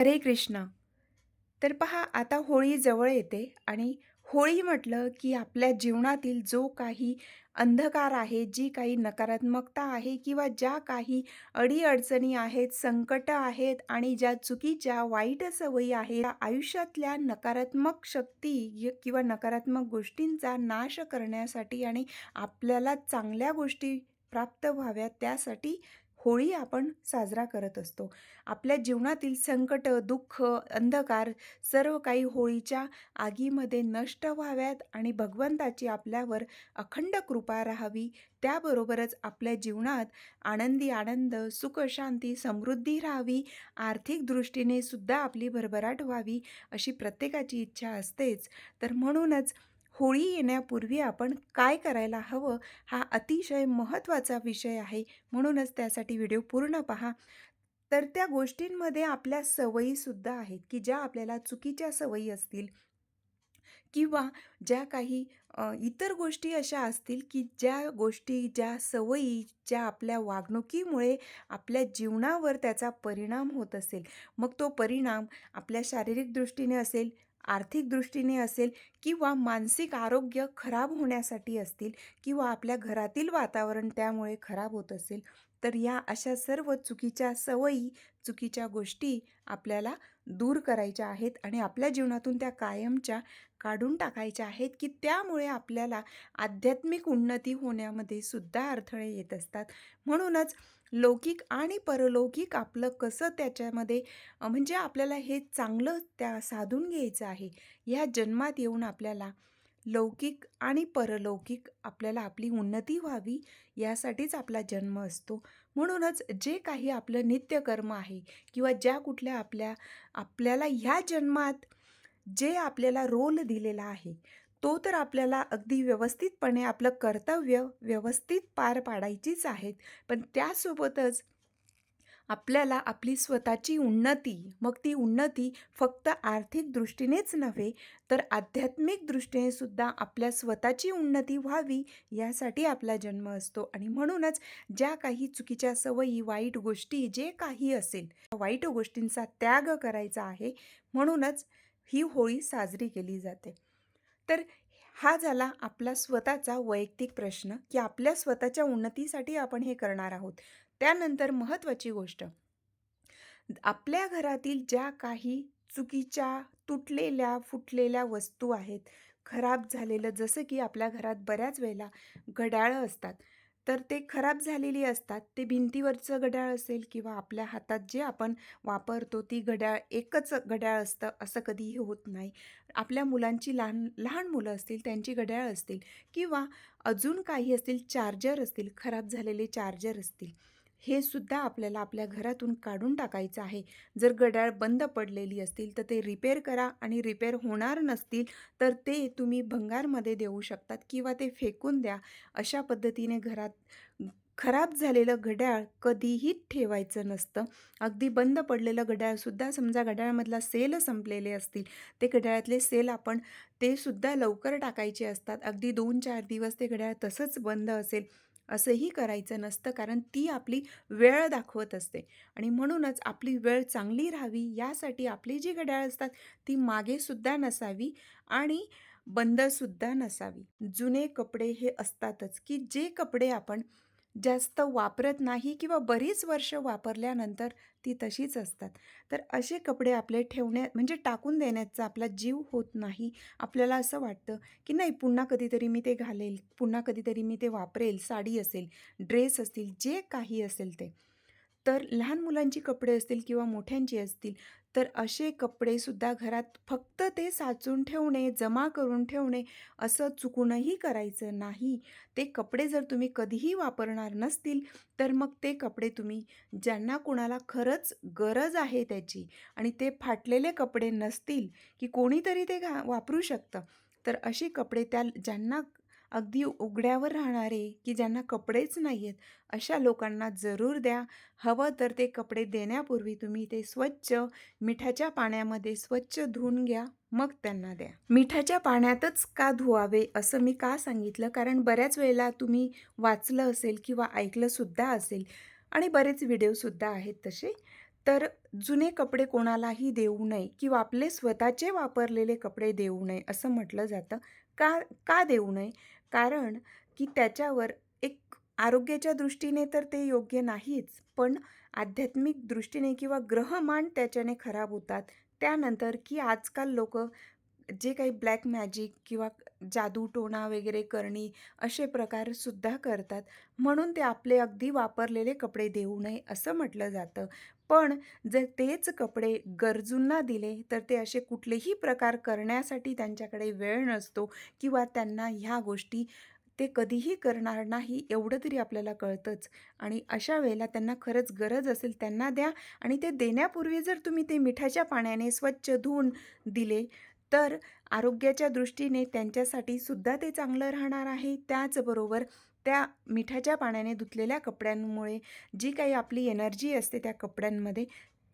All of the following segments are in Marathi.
हरे कृष्ण. तर पहा, आता होळी जवळ येते आणि होळी म्हटलं की आपल्या जीवनातील जो काही अंधकार आहे, जी काही नकारात्मकता आहे किंवा ज्या काही अडी-अडचणी आहेत, संकटं आहेत आणि ज्या चुकीच्या वाईट सवयी आहेत, त्या आयुष्यातल्या नकारात्मक शक्ती किंवा नकारात्मक गोष्टींचा नाश करण्यासाठी आणि आपल्याला चांगल्या गोष्टी प्राप्त व्हाव्यात त्यासाठी होळी आपण साजरा करत असतो. आपल्या जीवनातील संकट, दुःख, अंधकार सर्व काही होळीच्या आगीमध्ये नष्ट व्हाव्यात आणि भगवंताची आपल्यावर अखंड कृपा राहावी. त्याबरोबरच आपल्या जीवनात आनंदी आनंद, सुख, शांती, समृद्धी राहावी. आर्थिक दृष्टीने सुद्धा आपली भरभराट व्हावी, अशी प्रत्येकाची इच्छा असतेच. तर म्हणूनच होळी येण्यापूर्वी आपण काय करायला हवं, हा अतिशय महत्त्वाचा विषय आहे. म्हणूनच त्यासाठी व्हिडिओ पूर्ण पहा. तर त्या गोष्टींमध्ये आपल्या सवयीसुद्धा आहेत, की ज्या आपल्याला चुकीच्या सवयी असतील किंवा ज्या काही इतर गोष्टी अशा असतील, की ज्या गोष्टी, ज्या सवयी, ज्या आपल्या वागणुकीमुळे आपल्या जीवनावर त्याचा परिणाम होत असेल. मग तो परिणाम आपल्या शारीरिक दृष्टीने असेल, आर्थिक दृष्टीने असेल किंवा मानसिक आरोग्य खराब होण्यासाठी असतील किंवा आपल्या घरातील वातावरण त्यामुळे खराब होत असेल. तर या अशा सर्व चुकीच्या सवयी, चुकीच्या गोष्टी आपल्याला दूर करायच्या आहेत आणि आपल्या जीवनातून त्या कायमच्या काढून टाकायच्या आहेत, की त्यामुळे आपल्याला आध्यात्मिक उन्नती होण्यामध्ये सुद्धा अडथळे येत असतात. म्हणूनच लौकिक आणि परलौकिक आपलं कसं त्याच्यामध्ये म्हणजे आपल्याला हे चांगलं त्या साधून घ्यायचं आहे. ह्या जन्मात येऊन आपल्याला लौकिक आणि परलौकिक आपल्याला आपली उन्नती व्हावी यासाठीच आपला जन्म असतो. म्हणूनच जे काही आपलं नित्यकर्म आहे किंवा ज्या कुठल्या आपल्याला ह्या जन्मात जे आपल्याला रोल दिलेला आहे, तो तर आपल्याला अगदी व्यवस्थितपणे आपलं कर्तव्य व्यवस्थित पार पाडायचीच आहेत. पण त्यासोबतच आपल्याला आपली स्वतःची उन्नती, मग ती उन्नती फक्त आर्थिक दृष्टीनेच नव्हे, तर आध्यात्मिक दृष्टीने सुद्धा आपल्या स्वतःची उन्नती व्हावी, यासाठी आपला जन्म असतो. आणि म्हणूनच ज्या काही चुकीच्या सवयी, वाईट गोष्टी, जे काही असेल, त्या वाईट गोष्टींचा त्याग करायचा आहे. म्हणूनच ही होळी साजरी केली जाते. तर हा झाला आपला स्वतःचा वैयक्तिक प्रश्न, की आपल्या स्वतःच्या उन्नतीसाठी आपण हे करणार आहोत. त्यानंतर महत्त्वाची गोष्ट, आपल्या घरातील ज्या काही चुकीच्या, तुटलेल्या, फुटलेल्या वस्तू आहेत, खराब झालेलं, जसं की आपल्या घरात बऱ्याच वेळेला घड्याळं असतात. तर ते खराब झालेली असतात. ते भिंतीवरचं घड्याळ असेल किंवा आपल्या हातात जे आपण वापरतो ती घड्याळ, एकच घड्याळ असतं असं कधीही होत नाही. आपल्या मुलांची लहान लहान मुलं असतील, त्यांची घड्याळ असतील किंवा अजून काही असतील, चार्जर असतील, खराब झालेले चार्जर असतील, हे सुद्धा आपल्याला आपल्या घरातून काढून टाकायचं आहे. जर घड्याळ बंद पडलेली असतील तर ते रिपेअर करा आणि रिपेअर होणार नसतील तर ते तुम्ही भंगारमध्ये देऊ शकतात किंवा ते फेकून द्या. अशा पद्धतीने घरात खराब झालेलं घड्याळ कधीही ठेवायचं नसतं. अगदी बंद पडलेलं घड्याळसुद्धा, समजा घड्याळमधला सेल संपलेले असतील, ते घड्याळातले सेल आपण ते सुद्धा लवकर टाकायचे असतात. अगदी 2-4 दिवस ते घड्याळ तसंच बंद असेल, असंही करायचं नसतं, कारण ती आपली वेळ दाखवत असते. आणि म्हणूनच आपली वेळ चांगली राहावी यासाठी आपली जी घड्याळ असतात ती मागेसुद्धा नसावी आणि बंदसुद्धा नसावी. जुने कपडे हे असतातच, की जे कपडे आपण जास्त वापरत नाही किंवा बरीच वर्ष वापरल्यानंतर ती तशीच असतात. तर असे कपडे आपले म्हणजे टाकून देण्याचा आपला जीव होत नाही. आपल्याला असं वाटतं, की नाही, पुन्हा कधीतरी मी ते घालेल, पुन्हा कधीतरी मी ते वापरेल. साडी असेल, ड्रेस असतील, जे काही असेल ते. तर लहान मुलांची कपडे असतील किंवा मोठ्यांची असतील, तर असे कपडेसुद्धा घरात फक्त ते साचून ठेवणे, जमा करून ठेवणे, असं चुकूनही करायचं नाही. ते कपडे जर तुम्ही कधीही वापरणार नसतील, तर मग ते कपडे तुम्ही, ज्यांना कोणाला खरंच गरज आहे त्याची आणि ते फाटलेले कपडे नसतील, की कोणीतरी ते वापरू शकतं, तर अशी कपडे त्या ज्यांना अगदी उघड्यावर राहणारे, की ज्यांना कपडेच नाही आहेत, अशा लोकांना जरूर द्या. हवं तर ते कपडे देण्यापूर्वी तुम्ही ते स्वच्छ मिठाच्या पाण्यामध्ये स्वच्छ धुवून घ्या, मग त्यांना द्या. मिठाच्या पाण्यातच का धुवावे असं मी का सांगितलं? कारण बऱ्याच वेळेला तुम्ही वाचलं असेल किंवा ऐकलं सुद्धा असेल आणि बरेच व्हिडिओसुद्धा आहेत तसे. तर जुने कपडे कोणालाही देऊ नये किंवा आपले स्वतःचे वापरलेले कपडे देऊ नये असं म्हटलं जातं. का का देऊ नये? कारण की त्याच्यावर एक आरोग्याच्या दृष्टीने तर ते योग्य नाहीच, पण आध्यात्मिक दृष्टीने किंवा ग्रहमान त्याच्याने खराब होतात. त्यानंतर की आजकाल लोकं जे काही ब्लॅक मॅजिक किंवा जादूटोणा वगैरे करणी असे प्रकारसुद्धा करतात. म्हणून ते आपले अगदी वापरलेले कपडे देऊ नये असं म्हटलं जातं. पण जर तेच कपडे गरजूंना दिले, तर ते असे कुठलेही प्रकार करण्यासाठी त्यांच्याकडे वेळ नसतो किंवा त्यांना ह्या गोष्टी ते कधीही करणार नाही एवढं तरी आपल्याला कळतंच. आणि अशा वेळेला त्यांना खरंच गरज असेल त्यांना द्या आणि ते देण्यापूर्वी जर तुम्ही ते मिठाच्या पाण्याने स्वच्छ धुवून दिले, तर आरोग्याच्या दृष्टीने त्यांच्यासाठी सुद्धा ते चांगलं राहणार आहे. त्याचबरोबर त्या मिठाच्या पाण्याने धुतलेल्या कपड्यांमुळे जी काही आपली एनर्जी असते त्या कपड्यांमध्ये,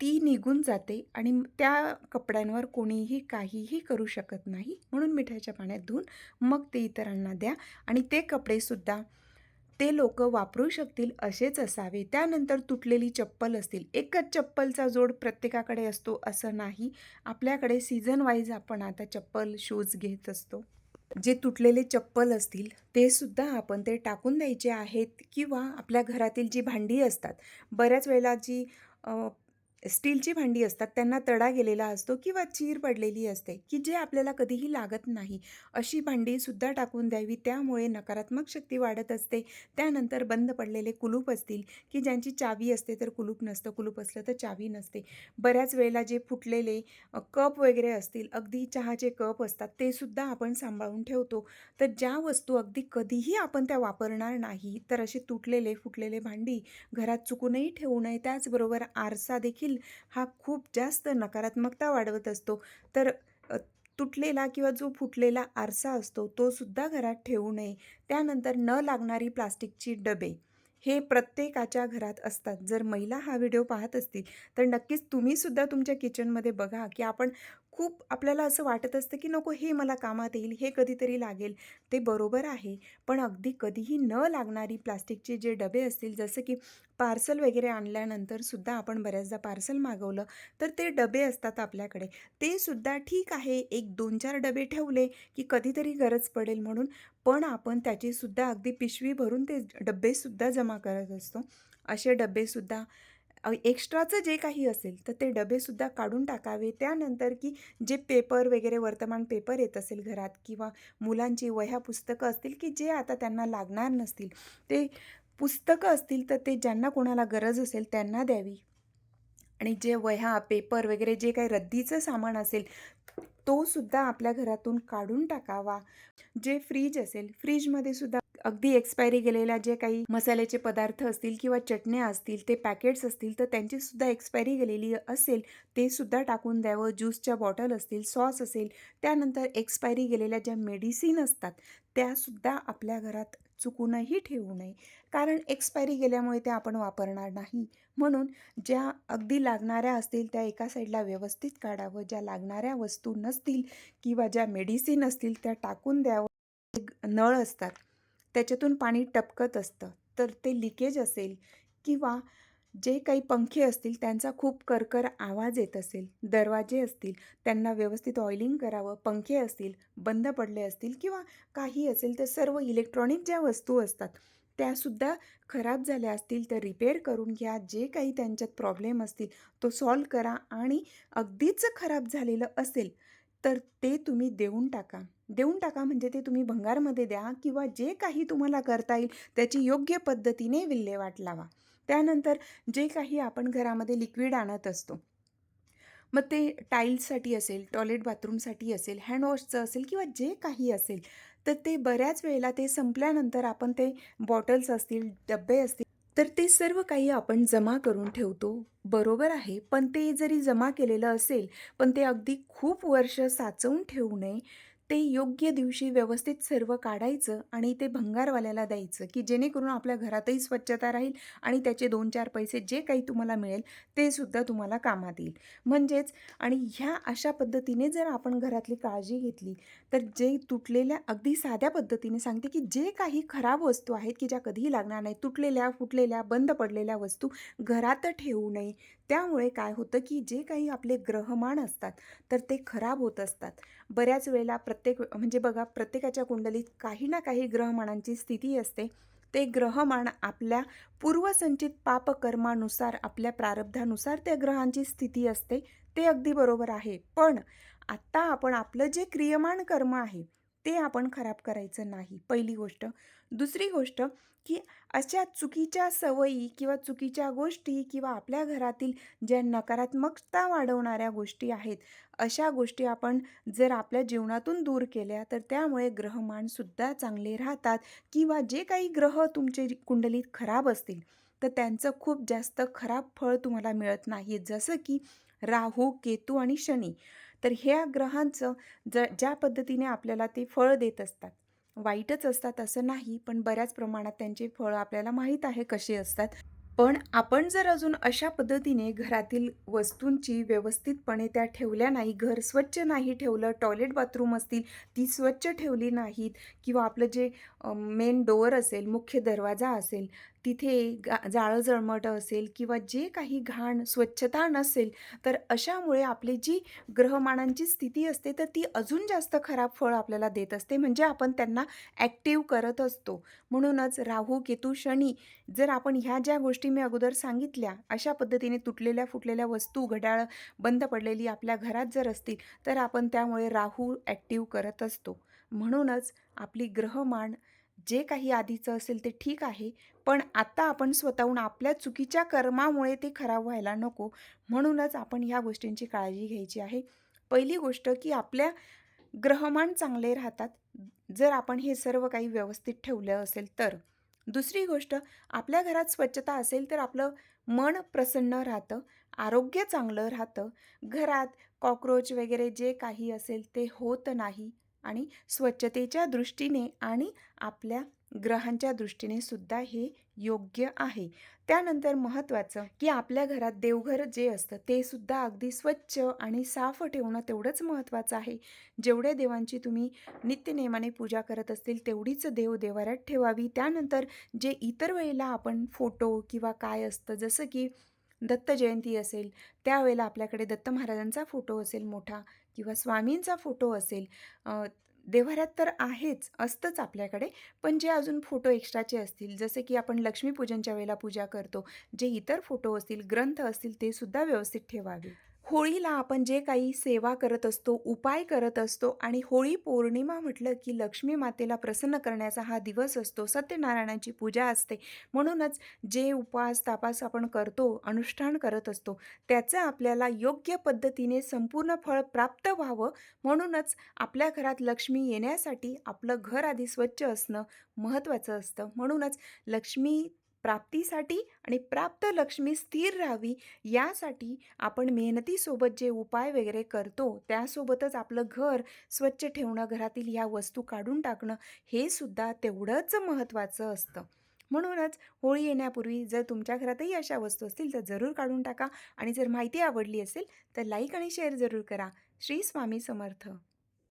ती निघून जाते आणि त्या कपड्यांवर कोणीही काहीही करू शकत नाही. म्हणून मिठाच्या पाण्यात धुवून मग ते इतरांना द्या आणि ते कपडेसुद्धा ते लोकं वापरू शकतील असेच असावे. त्यानंतर तुटलेली चप्पल असतील, एकच चप्पलचा जोड प्रत्येकाकडे असतो असं नाही. आपल्याकडे सीझन वाईज आपण आता चप्पल, शूज घेत असतो. जे तुटलेले चप्पल असतील, ते सुद्धा आपण ते टाकून द्यायचे आहेत किंवा आपल्या घरातील जी भांडी असतात, बऱ्याच वेळेला जी स्टीलची भांडी असतात, त्यांना तडा गेलेला असतो किंवा चीर पडलेली असते, की जे आपल्याला कधीही लागत नाही. अशी भांडीसुद्धा टाकून द्यावी. त्यामुळे नकारात्मक शक्ती वाढत असते. त्यानंतर बंद पडलेले कुलूप असतील, की ज्यांची चावी असते तर कुलूप नसतं, कुलूप असलं तर चावी नसते. बऱ्याच वेळेला जे फुटलेले कप वगैरे असतील, अगदी चहाचे कप असतात, ते सुद्धा आपण सांभाळून ठेवतो. तर ज्या वस्तू अगदी कधीही आपण त्या वापरणार नाही, तर असे तुटलेले, फुटलेले भांडी घरात चुकूनही ठेवू नये. त्याचबरोबर आरसा देखील हा खूप जास्त नकारात्मकता वाढवत असतो. तर तुटलेला किंवा जो फुटलेला आरसा असतो, तो सुद्धा घरात ठेवू नये. त्यानंतर न लागणारी प्लास्टिकची डबे, हे प्रत्येकाच्या घरात असतात. जर महिला हा व्हिडिओ पाहत असतील, तर नक्कीच तुम्हीसुद्धा तुमच्या किचनमध्ये बघा, की आपण खूप आपल्याला असं वाटत असतं, की नको हे मला कामात येईल, हे कधीतरी लागेल. ते बरोबर आहे. पण अगदी कधीही न लागणारी प्लास्टिकचे जे डबे असतील, जसं की पार्सल वगैरे आणल्यानंतर सुद्धा आपण बऱ्याचदा पार्सल मागवलं, तर ते डबे असतात आपल्याकडे. ते सुद्धा ठीक आहे, एक 2-4 डबे ठेवले, की कधीतरी गरज पडेल म्हणून. पण आपण त्याचीसुद्धा अगदी पिशवी भरून ते डब्बेसुद्धा जमा करत असतो. असे डब्बेसुद्धा एक्स्ट्राचं जे काही असेल, तर ते डबेसुद्धा काढून टाकावे. त्यानंतर की जे पेपर वगैरे वर्तमान पेपर येत असेल घरात किंवा मुलांची वह्या पुस्तकं असतील, की जे आता त्यांना लागणार नसतील, ते पुस्तकं असतील, तर ते ज्यांना कोणाला गरज असेल त्यांना द्यावी. आणि जे वह्या, पेपर वगैरे जे काही रद्दीचं सामान असेल, तो सुद्धा आपल्या घरातून काढून टाकावा. जे फ्रीज असेल, फ्रीजमध्ये सुद्धा अगदी एक्सपायरी गेलेल्या जे काही मसाल्याचे पदार्थ असतील किंवा चटण्या असतील, ते पॅकेट्स असतील, तर त्यांची सुद्धा एक्सपायरी गेलेली असेल, ते सुद्धा टाकून द्यावं. ज्यूसच्या बॉटल असतील, सॉस असेल, त्यानंतर एक्सपायरी गेलेल्या ज्या मेडिसिन असतात, त्यासुद्धा आपल्या घरात चुकूनही ठेवू नये. कारण एक्सपायरी गेल्यामुळे त्या आपण वापरणार नाही. म्हणून ज्या अगदी लागणाऱ्या असतील, त्या एका साईडला व्यवस्थित काढावं. ज्या लागणाऱ्या वस्तू नसतील किंवा ज्या मेडिसिन असतील, त्या टाकून द्यावं. नळ असतात, त्याच्यातून पाणी टपकत असतं, तर ते लिकेज असेल किंवा जे काही पंखे असतील, त्यांचा खूप करकर आवाज येत असेल, दरवाजे असतील, त्यांना व्यवस्थित ऑइलिंग करावं. पंखे असतील, बंद पडले असतील किंवा काही असेल, तर सर्व इलेक्ट्रॉनिक ज्या वस्तू असतात, त्यासुद्धा खराब झाल्या असतील, तर रिपेअर करून घ्या. जे काही त्यांच्यात प्रॉब्लेम असतील, तो सॉल्व्ह करा आणि अगदीच खराब झालेलं असेल, तर ते तुम्ही देऊन टाका. देऊन टाका म्हणजे ते तुम्ही भंगारमध्ये द्या किंवा जे काही तुम्हाला करता येईल त्याची योग्य पद्धतीने विल्हेवाट लावा. त्यानंतर जे काही आपण घरामध्ये लिक्विड आणत असतो, मग ते टाईल्ससाठी असेल, टॉयलेट बाथरूमसाठी असेल, हँडवॉशचं असेल किंवा जे काही असेल, तर ते बऱ्याच वेळेला ते संपल्यानंतर आपण ते बॉटल्स असतील, डब्बे असतील, तर ते सर्व काही आपण जमा करून ठेवतो. बरोबर आहे. पण ते जरी जमा केलेलं असेल, पण ते अगदी खूप वर्ष साचवून ठेवू नये. ते योग्य दिवशी व्यवस्थित सर्व काढायचं आणि ते भंगारवाल्याला द्यायचं, की जेणेकरून आपल्या घरातही स्वच्छता राहील आणि त्याचे 2-4 पैसे जे काही तुम्हाला मिळेल, ते सुद्धा तुम्हाला कामात येईल. म्हणजेच आणि ह्या अशा पद्धतीने जर आपण घरातली काळजी घेतली, तर जे तुटलेल्या अगदी साध्या पद्धतीने सांगते, की जे काही खराब वस्तू आहेत, की ज्या कधीही लागणार नाहीत, तुटलेल्या, फुटलेल्या, बंद पडलेल्या वस्तू घरात ठेवू नये. त्यामुळे काय होतं, की जे काही आपले ग्रहमान असतात, तर ते खराब होत असतात. बऱ्याच वेळेला म्हणजे बघा प्रत्येकाच्या कुंडलीत काही ना काही ग्रहमानांची स्थिती असते. ते ग्रहमान आपल्या पूर्वसंचित पापकर्मानुसार, आपल्या प्रारब्धानुसार त्या ग्रहांची स्थिती असते. ते अगदी बरोबर आहे. पण आत्ता आपण आपलं जे क्रियमान कर्म आहे, ते आपण खराब करायचं नाही, पहिली गोष्ट. दुसरी गोष्ट, की अशा चुकीच्या सवयी किंवा चुकीच्या गोष्टी किंवा आपल्या घरातील ज्या नकारात्मकता वाढवणाऱ्या गोष्टी आहेत, अशा गोष्टी आपण जर आपल्या जीवनातून दूर केल्या, तर त्यामुळे ग्रहमानसुद्धा चांगले राहतात किंवा जे काही ग्रह तुमचे कुंडलीत खराब असतील, तर त्यांचं खूप जास्त खराब फळ तुम्हाला मिळत नाही. जसं की राहू, केतू आणि शनी. तर ह्या ग्रहांचं ज्या पद्धतीने आपल्याला ते फळ देत असतात, वाईटच असतात असं नाही, पण बऱ्याच प्रमाणात त्यांचे फळं आपल्याला माहीत आहे कसे असतात. पण आपण जर अजून अशा पद्धतीने घरातील वस्तूंची व्यवस्थितपणे त्या ठेवल्या नाही, घर स्वच्छ नाही ठेवलं, टॉयलेट बाथरूम असतील ती स्वच्छ ठेवली नाहीत किंवा आपलं जे मेन डोअर असेल, मुख्य दरवाजा असेल, तिथे जाळं जळमटं असेल किंवा जे काही घाण स्वच्छता नसेल, तर अशामुळे आपली जी ग्रहमानांची स्थिती असते, तर ती अजून जास्त खराब फळ आपल्याला देत असते. म्हणजे आपण त्यांना ॲक्टिव्ह करत असतो. म्हणूनच राहू, केतू, शनी जर आपण ह्या ज्या गोष्टी मी अगोदर सांगितल्या, अशा पद्धतीने तुटलेल्या फुटलेल्या वस्तू, घड्याळ बंद पडलेली आपल्या घरात जर असतील, तर आपण त्यामुळे राहू ॲक्टिव्ह करत असतो. म्हणूनच आपली ग्रहमान जे काही आधीचं असेल ते ठीक आहे, पण आता आपण स्वतःहून आपल्या चुकीच्या कर्मामुळे ते खराब व्हायला नको. म्हणूनच आपण ह्या गोष्टींची काळजी घ्यायची आहे. पहिली गोष्ट, की आपल्या ग्रहमान चांगले राहतात, जर आपण हे सर्व काही व्यवस्थित ठेवलं असेल तर. दुसरी गोष्ट, आपल्या घरात स्वच्छता असेल तर आपलं मन प्रसन्न राहतं, आरोग्य चांगलं राहतं, घरात कॉकरोच वगैरे जे काही असेल ते होत नाही आणि स्वच्छतेच्या दृष्टीने आणि आपल्या ग्रहांच्या दृष्टीने सुद्धा हे योग्य आहे. त्यानंतर महत्त्वाचं, की आपल्या घरात देवघर जे असतं ते सुद्धा अगदी स्वच्छ आणि साफ ठेवणं तेवढंच महत्त्वाचं आहे. जेवढे देवांची तुम्ही नित्यनेमाने पूजा करत असतील तेवढीच देव देव्हाऱ्यात ठेवावी. त्यानंतर जे इतर वेळेला आपण फोटो किंवा काय असतं, जसं की दत्त जयंती असेल, त्यावेळेला आपल्याकडे दत्त महाराजांचा फोटो असेल मोठा किंवा स्वामींचा फोटो असेल, देव्हाऱ्यात तर आहेच, असतंच आपल्याकडे. पण जे अजून फोटो एक्स्ट्राचे असतील, जसे की आपण लक्ष्मीपूजनच्या वेळेला पूजा करतो, जे इतर फोटो असतील, ग्रंथ असतील, ते सुद्धा व्यवस्थित ठेवावे. होळीला आपण जे काही सेवा करत असतो, उपाय करत असतो आणि होळी पौर्णिमा म्हटलं की लक्ष्मी मातेला प्रसन्न करण्याचा हा दिवस असतो. सत्यनारायणाची पूजा असते. म्हणूनच जे उपवास, तापास आपण करतो, अनुष्ठान करत असतो, त्याचं आपल्याला योग्य पद्धतीने संपूर्ण फळ प्राप्त व्हावं, म्हणूनच आपल्या घरात लक्ष्मी येण्यासाठी आपलं घर आधी स्वच्छ असणं महत्त्वाचं असतं. म्हणूनच लक्ष्मी प्राप्तीसाठी आणि प्राप्त लक्ष्मी स्थिर राहावी यासाठी आपण मेहनतीसोबत जे उपाय वगैरे करतो, त्यासोबतच आपलं घर स्वच्छ ठेवणं, घरातील ह्या वस्तू काढून टाकणं, हे सुद्धा तेवढंच महत्त्वाचं असतं. म्हणूनच होळी येण्यापूर्वी जर तुमच्या घरातही अशा वस्तू असतील, तर जरूर काढून टाका आणि जर माहिती आवडली असेल, तर लाईक आणि शेअर जरूर करा. श्री स्वामी समर्थ.